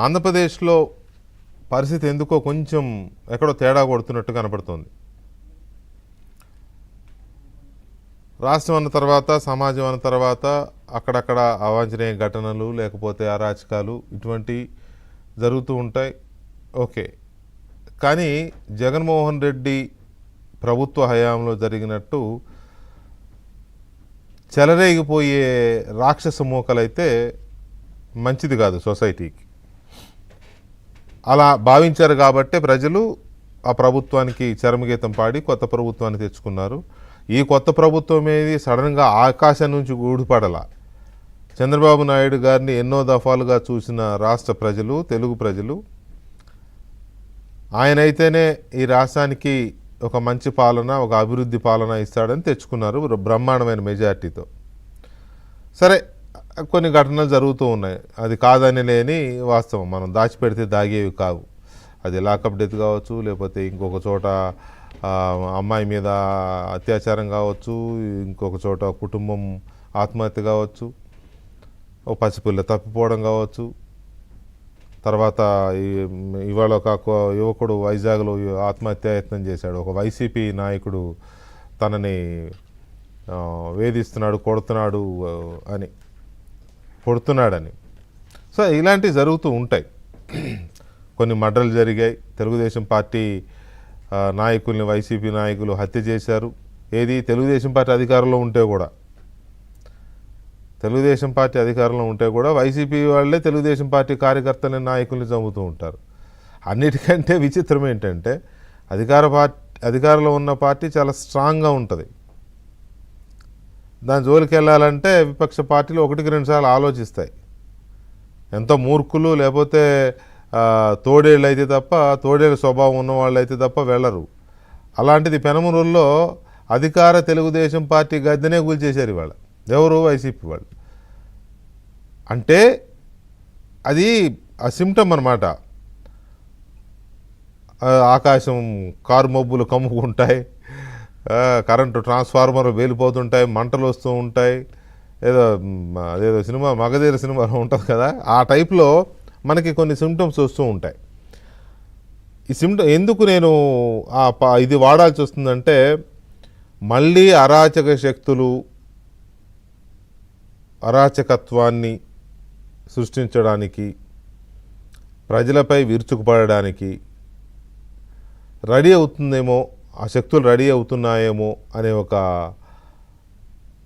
ఆంధ్రప్రదేశ్లో పరిస్థితి ఎందుకో కొంచెం ఎక్కడో తేడా కొడుతున్నట్టు కనపడుతోంది. రాష్ట్రం అన్న తర్వాత, సమాజం అన్న తర్వాత అక్కడక్కడ అవాంఛనీయ ఘటనలు లేకపోతే అరాచకాలు ఇటువంటి జరుగుతూ ఉంటాయి. ఓకే, కానీ జగన్మోహన్ రెడ్డి ప్రభుత్వ హయాంలో జరిగినట్టు చెలరేగిపోయే రాక్షస మూకలైతే మంచిది కాదు సొసైటీకి. అలా భావించారు కాబట్టే ప్రజలు ఆ ప్రభుత్వానికి చరమగీతం పాడి కొత్త ప్రభుత్వాన్ని తెచ్చుకున్నారు. ఈ కొత్త ప్రభుత్వం ఏది సడన్గా ఆకాశం నుంచి ఊడిపడలా. చంద్రబాబు నాయుడు గారిని ఎన్నో దఫాలుగా చూసిన రాష్ట్ర ప్రజలు, తెలుగు ప్రజలు, ఆయనైతేనే ఈ రాష్ట్రానికి ఒక మంచి పాలన, ఒక అభివృద్ధి పాలన ఇస్తాడని తెచ్చుకున్నారు బ్రహ్మాండమైన మెజార్టీతో. సరే, కొన్ని ఘటనలు జరుగుతూ ఉన్నాయి, అది కాదని లేని వాస్తవం, మనం దాచిపెడితే దాగేవి కావు. అది లాకప్ డెత్ కావచ్చు, లేకపోతే ఇంకొక చోట అమ్మాయి మీద అత్యాచారం కావచ్చు, ఇంకొక చోట కుటుంబం ఆత్మహత్య కావచ్చు, ఓ పసిపిల్ల తప్పిపోవడం కావచ్చు. తర్వాత ఇవాళ ఒక యువకుడు వైజాగ్లో ఆత్మహత్యాయత్నం చేశాడు. ఒక వైసీపీ నాయకుడు తనని వేధిస్తున్నాడు, కొడుతున్నాడని. సో ఇలాంటివి జరుగుతూ ఉంటాయి. కొన్ని మర్డర్లు జరిగాయి. తెలుగుదేశం పార్టీ నాయకుల్ని వైసీపీ నాయకులు హత్య చేశారు. ఏది తెలుగుదేశం పార్టీ అధికారంలో ఉంటే కూడా వైసీపీ వాళ్ళే తెలుగుదేశం పార్టీ కార్యకర్తలని, నాయకుల్ని చంపుతూ ఉంటారు. అన్నిటికంటే విచిత్రం ఏంటంటే అధికారంలో ఉన్న పార్టీ చాలా స్ట్రాంగ్గా ఉంటుంది. దాని జోలికి వెళ్ళాలంటే విపక్ష పార్టీలు 1-2 సార్లు ఆలోచిస్తాయి. ఎంతో మూర్ఖులు లేకపోతే తోడేళ్ళు అయితే తప్ప, తోడేళ్ళ స్వభావం ఉన్న వాళ్ళు అయితే తప్ప వెళ్ళరు. అలాంటిది పెనమలూరులో అధికార తెలుగుదేశం పార్టీ గద్దెనే కూల్చేశారు ఇవాళ. ఎవరు? వైసీపీ వాళ్ళు. అంటే అది ఆ సిమ్టమ్ అన్నమాట. ఆకాశం కారు మబ్బులు కమ్ముకుంటాయి, కరెంటు ట్రాన్స్ఫార్మర్ వేలిపోతుంటాయి, మంటలు వస్తూ ఉంటాయి. అదేదో సినిమా మగధీర సినిమాలో ఉంటుంది కదా, ఆ టైప్లో మనకి కొన్ని సిమ్టమ్స్ వస్తూ ఉంటాయి. ఈ సిమ్టమ్ ఎందుకు నేను ఇది వాడాల్సి వస్తుందంటే, మళ్ళీ అరాచక శక్తులు అరాచకత్వాన్ని సృష్టించడానికి, ప్రజలపై విరుచుకుపడడానికి రెడీ అవుతుందేమో, ఆ శక్తులు రెడీ అవుతున్నాయేమో అనే ఒక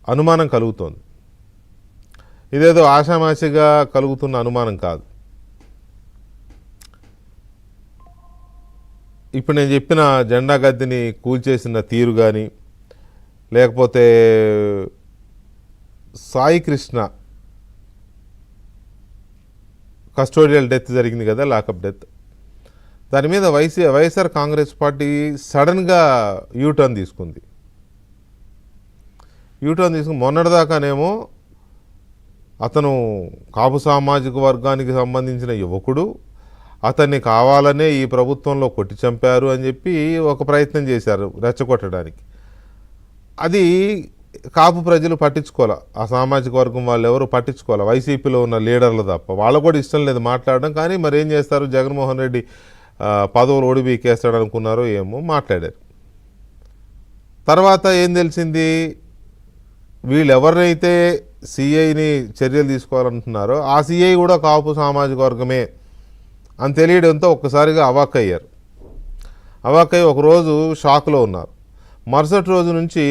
అనుమానం కలుగుతోంది. ఇదేదో ఆషామాషిగా కలుగుతున్న అనుమానం కాదు. ఇప్పుడు నేను చెప్పిన జెండా గద్దెని కూల్చేసిన తీరు కానీ, లేకపోతే సాయి కృష్ణ కస్టోడియల్ డెత్ జరిగింది కదా, లాకప్ డెత్, దాని మీద వైఎస్ఆర్ కాంగ్రెస్ పార్టీ సడన్గా యూటర్న్ తీసుకుంది. మొన్నటిదాకానేమో అతను కాపు సామాజిక వర్గానికి సంబంధించిన యువకుడు, అతన్ని కావాలనే ఈ ప్రభుత్వంలో కొట్టి చంపారు అని చెప్పి ఒక ప్రయత్నం చేశారు రెచ్చగొట్టడానికి. అది కాపు ప్రజలు పట్టించుకోవాలి, ఆ సామాజిక వర్గం వాళ్ళు ఎవరు పట్టించుకోవాలి, వైసీపీలో ఉన్న లీడర్లు తప్ప. వాళ్ళకు కూడా ఇష్టం లేదు మాట్లాడడం. కానీ మరి ఏం చేస్తారు, జగన్మోహన్ రెడ్డి పదవులు ఓడిబీకేస్తాడు అనుకున్నారో ఏమో, మాట్లాడారు. తర్వాత ఏం తెలిసింది, వీళ్ళు ఎవరినైతే సిఐని చర్యలు తీసుకోవాలంటున్నారో ఆ సిఐ కూడా కాపు సామాజిక వర్గమే అని తెలియడంతో ఒక్కసారిగా అవాక్కయ్యారు. అవాక్కయ్యి ఒకరోజు షాక్లో ఉన్నారు. మరుసటి రోజు నుంచి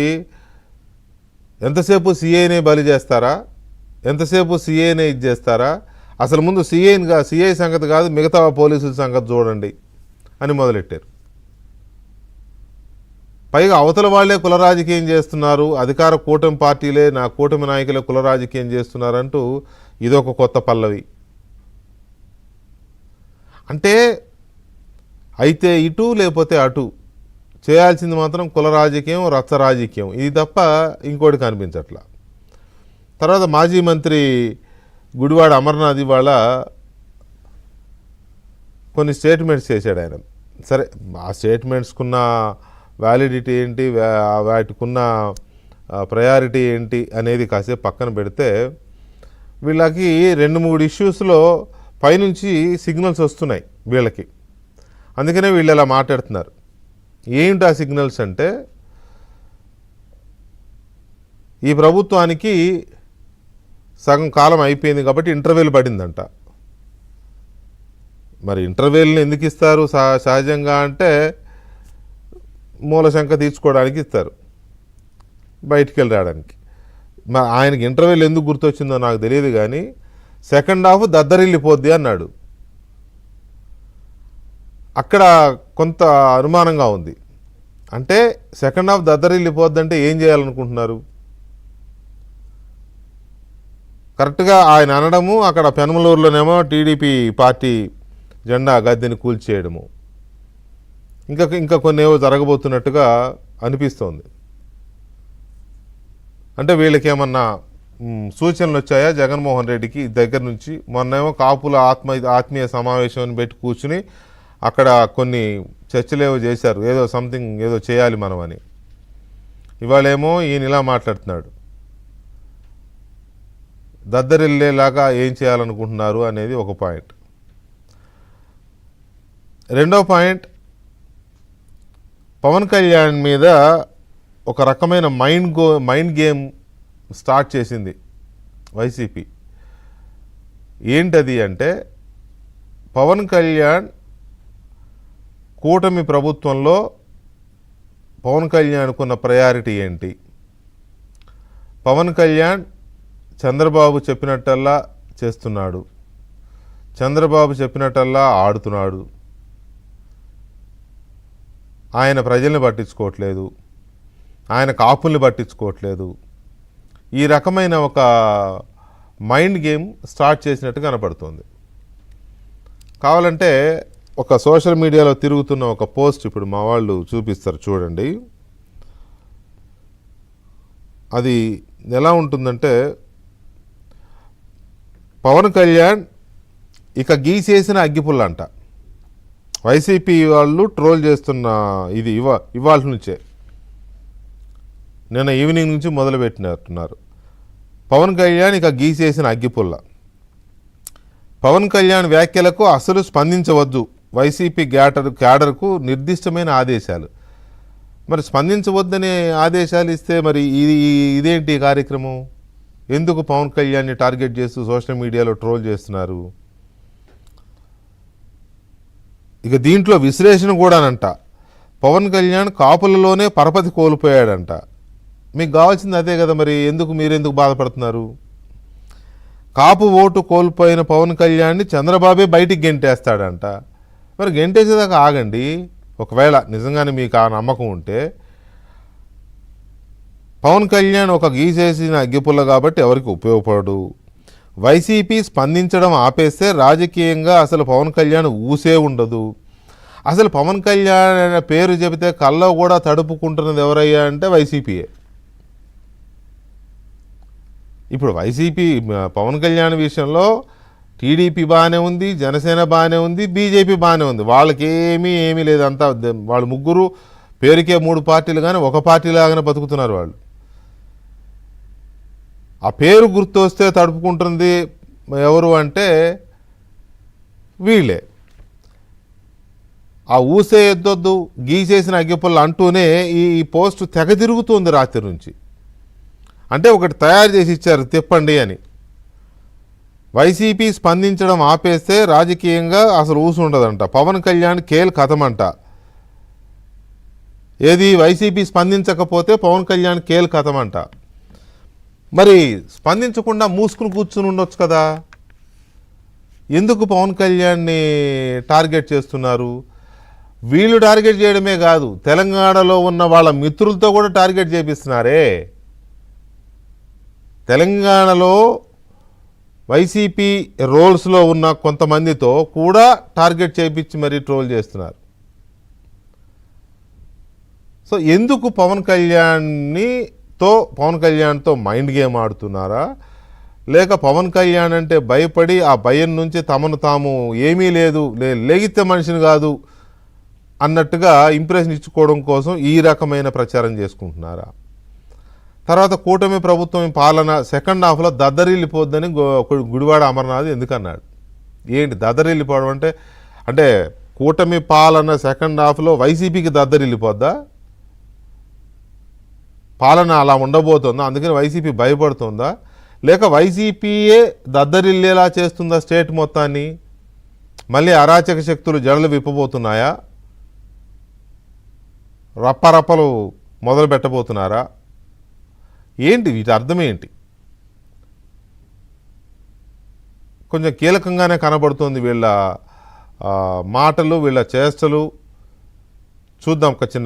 ఎంతసేపు సిఐనే బలి చేస్తారా, ఎంతసేపు సిఐనే ఇది చేస్తారా, అసలు ముందు సిఐ సంగతి కాదు మిగతా పోలీసుల సంగతి చూడండి అని మొదలెట్టారు. పైగా అవతల వాళ్లే కుల రాజకీయం చేస్తున్నారు, అధికార కూటమి పార్టీలే, నా కూటమి నాయకులే కుల రాజకీయం చేస్తున్నారంటూ ఇదొక కొత్త పల్లవి. అంటే అయితే ఇటు లేకపోతే అటు చేయాల్సింది మాత్రం కుల రాజకీయం, రచ్చ రాజకీయం, ఇది తప్ప ఇంకోటి కనిపించట్లా. తర్వాత మాజీ మంత్రి గుడివాడ అమర్నాథ్ ఇవాళ కొన్ని స్టేట్మెంట్స్ చేశాడు ఆయన. సరే, ఆ స్టేట్మెంట్స్కున్న వ్యాలిడిటీ ఏంటి, వాటికున్న ప్రయారిటీ ఏంటి అనేది కాసేపు పక్కన పెడితే, వీళ్ళకి 2-3 ఇష్యూస్లో పైనుంచి సిగ్నల్స్ వస్తున్నాయి వీళ్ళకి, అందుకనే వీళ్ళు ఇలా మాట్లాడుతున్నారు. ఏంటి ఆ సిగ్నల్స్ అంటే, ఈ ప్రభుత్వానికి సగం కాలం అయిపోయింది కాబట్టి ఇంటర్వెల్ పడిందంట. మరి ఇంటర్వెల్ని ఎందుకు ఇస్తారు సహజంగా అంటే, మూలశంక తీర్చుకోవడానికి ఇస్తారు, బయటికి వెళ్ళి రావడానికి. మరి ఆయనకి ఇంటర్వెల్ ఎందుకు గుర్తొచ్చిందో నాకు తెలియదు, కానీ సెకండ్ హాఫ్ దద్దరిల్లిపోద్ది అన్నాడు. అక్కడ కొంత అనుమానంగా ఉంది. అంటే సెకండ్ హాఫ్ దద్దరిల్లిపోద్ది అంటే ఏం చేయాలనుకుంటున్నారు? కరెక్ట్గా ఆయన అనడము, అక్కడ పెనమలూరులోనేమో టీడీపీ పార్టీ జెండా గద్దెని కూల్చేయడము, ఇంకా కొన్ని ఏవో జరగబోతున్నట్టుగా అనిపిస్తోంది. అంటే వీళ్ళకేమన్నా సూచనలు వచ్చాయా జగన్మోహన్ రెడ్డికి దగ్గర నుంచి? మొన్నేమో కాపుల ఆత్మీయ సమావేశం పెట్టి కూర్చుని అక్కడ కొన్ని చర్చలు ఏవో చేశారు, ఏదో సంథింగ్ ఏదో చేయాలి మనం అని. ఇవాళేమో ఈయన ఇలా మాట్లాడుతున్నాడు. దద్దరిల్లేలాగా ఏం చేయాలనుకుంటున్నారు అనేది ఒక పాయింట్. రెండో పాయింట్, పవన్ కళ్యాణ్ మీద ఒక రకమైన మైండ్ గేమ్ స్టార్ట్ చేసింది వైసీపీ. ఏంటది అంటే, పవన్ కళ్యాణ్ కూటమి ప్రభుత్వంలో పవన్ కళ్యాణ్కున్న ప్రయారిటీ ఏంటి? పవన్ కళ్యాణ్ చంద్రబాబు చెప్పినట్టల్లా చేస్తున్నాడు, చంద్రబాబు చెప్పినట్టల్లా ఆడుతున్నాడు, ఆయన ప్రజల్ని పట్టించుకోవట్లేదు, ఆయన కాపుల్ని పట్టించుకోవట్లేదు. ఈ రకమైన ఒక మైండ్ గేమ్ స్టార్ట్ చేసినట్టు కనపడుతుంది. కావాలంటే ఒక సోషల్ మీడియాలో తిరుగుతున్న ఒక పోస్ట్ ఇప్పుడు మా వాళ్ళు చూపిస్తారు, చూడండి. అది ఎలా ఉంటుందంటే, పవన్ కళ్యాణ్ ఇక గీసేసిన అగ్గిపుల్ల అంట. వైసీపీ వాళ్ళు ట్రోల్ చేస్తున్న ఇది ఇవాళ నుంచే, నిన్న ఈవినింగ్ నుంచి మొదలుపెట్టినట్టున్నారు. పవన్ కళ్యాణ్ ఇక గీసేసిన అగ్గిపుల్ల. పవన్ కళ్యాణ్ వ్యాఖ్యలకు అసలు స్పందించవద్దు, వైసీపీ క్యాడర్కు నిర్దిష్టమైన ఆదేశాలు. మరి స్పందించవద్దనే ఆదేశాలు ఇస్తే మరి ఇదేంటి కార్యక్రమం? ఎందుకు పవన్ కళ్యాణ్ని టార్గెట్ చేస్తూ సోషల్ మీడియాలో ట్రోల్ చేస్తున్నారు? ఇక దీంట్లో విశ్లేషణ కూడానంట, పవన్ కళ్యాణ్ కాపులలోనే పరపతి కోల్పోయాడంట. మీకు కావాల్సింది అదే కదా, మరి మీరెందుకు బాధపడుతున్నారు? కాపు ఓటు కోల్పోయిన పవన్ కళ్యాణ్ని చంద్రబాబే బయటికి గెంటేస్తాడంట. మరి గెంటేసేదాకా ఆగండి. ఒకవేళ నిజంగానే మీకు ఆ నమ్మకం ఉంటే, పవన్ కళ్యాణ్ ఒక గీసేసిన అగ్గిపుల్ల కాబట్టి ఎవరికి ఉపయోగపడడు. వైసీపీ స్పందించడం ఆపేస్తే రాజకీయంగా అసలు పవన్ కళ్యాణ్ ఊసే ఉండదు. అసలు పవన్ కళ్యాణ్ అనే పేరు చెబితే కల్లో కూడా తడుపుకుంటున్నది ఎవరయ్యా అంటే వైసీపీయే. ఇప్పుడు వైసీపీ పవన్ కళ్యాణ్ విషయంలో టీడీపీ బాగానే ఉంది, జనసేన బాగానే ఉంది, బీజేపీ బాగానే ఉంది. వాళ్ళకి ఏమీ లేదు. అంతా వాళ్ళు ముగ్గురు పేరుకే 3 పార్టీలు కానీ ఒక పార్టీ లాగానే బతుకుతున్నారు వాళ్ళు. ఆ పేరు గుర్తు వస్తే తడుపుకుంటుంది ఎవరు అంటే వీళ్ళే. ఆ ఊసే ఎద్దొద్దు, గీసేసిన అగ్గిపుల్ల అంటూనే ఈ పోస్ట్ తెగ తిరుగుతుంది రాత్రి నుంచి. అంటే ఒకటి తయారు చేసి ఇచ్చారు, తిప్పండి అని. వైసీపీ స్పందించడం ఆపేస్తే రాజకీయంగా అసలు ఊసు ఉండదంట. పవన్ కళ్యాణ్ కేల్ కథమంట. ఏది వైసీపీ స్పందించకపోతే పవన్ కళ్యాణ్ కేల్ కథమంట. మరి స్పందించకుండా మూసుకుని కూర్చుని ఉండొచ్చు కదా. ఎందుకు పవన్ కళ్యాణ్ని టార్గెట్ చేస్తున్నారు? వీళ్ళు టార్గెట్ చేయడమే కాదు, తెలంగాణలో ఉన్న వాళ్ళ మిత్రులతో కూడా టార్గెట్ చేపిస్తున్నారే. తెలంగాణలో వైసీపీ రోల్స్లో ఉన్న కొంతమందితో కూడా టార్గెట్ చేయించి మరీ ట్రోల్ చేస్తున్నారు. సో ఎందుకు పవన్ కళ్యాణ్తో మైండ్ గేమ్ ఆడుతున్నారా? లేక పవన్ కళ్యాణ్ అంటే భయపడి ఆ భయం నుంచి తమను తాము ఏమీ లేదు, లెగితే మనిషిని కాదు అన్నట్టుగా ఇంప్రెషన్ ఇచ్చుకోవడం కోసం ఈ రకమైన ప్రచారం చేసుకుంటున్నారా? తర్వాత కూటమి ప్రభుత్వం పాలన సెకండ్ హాఫ్లో దద్దరిల్లిపోద్దని గుడివాడ అమర్నాథ్ ఎందుకన్నాడు? ఏంటి దద్దరిల్లిపోవడం అంటే అంటే కూటమి పాలన సెకండ్ హాఫ్లో వైసీపీకి దద్దరిల్లిపోద్దా? పాలన అలా ఉండబోతుందా, అందుకని వైసీపీ భయపడుతుందా, లేక వైసీపీయే దద్దరిల్లేలా చేస్తుందా స్టేట్ మొత్తాన్ని? మళ్ళీ అరాచక శక్తులు జడలు విప్పబోతున్నాయా? రప్పరప్పలు మొదలు పెట్టబోతున్నారా? ఏంటి వీటి అర్థం ఏంటి? కొంచెం కీలకంగానే కనబడుతుంది వీళ్ళ మాటలు, వీళ్ళ చేష్టలు. చూద్దాం ఒక చిన్న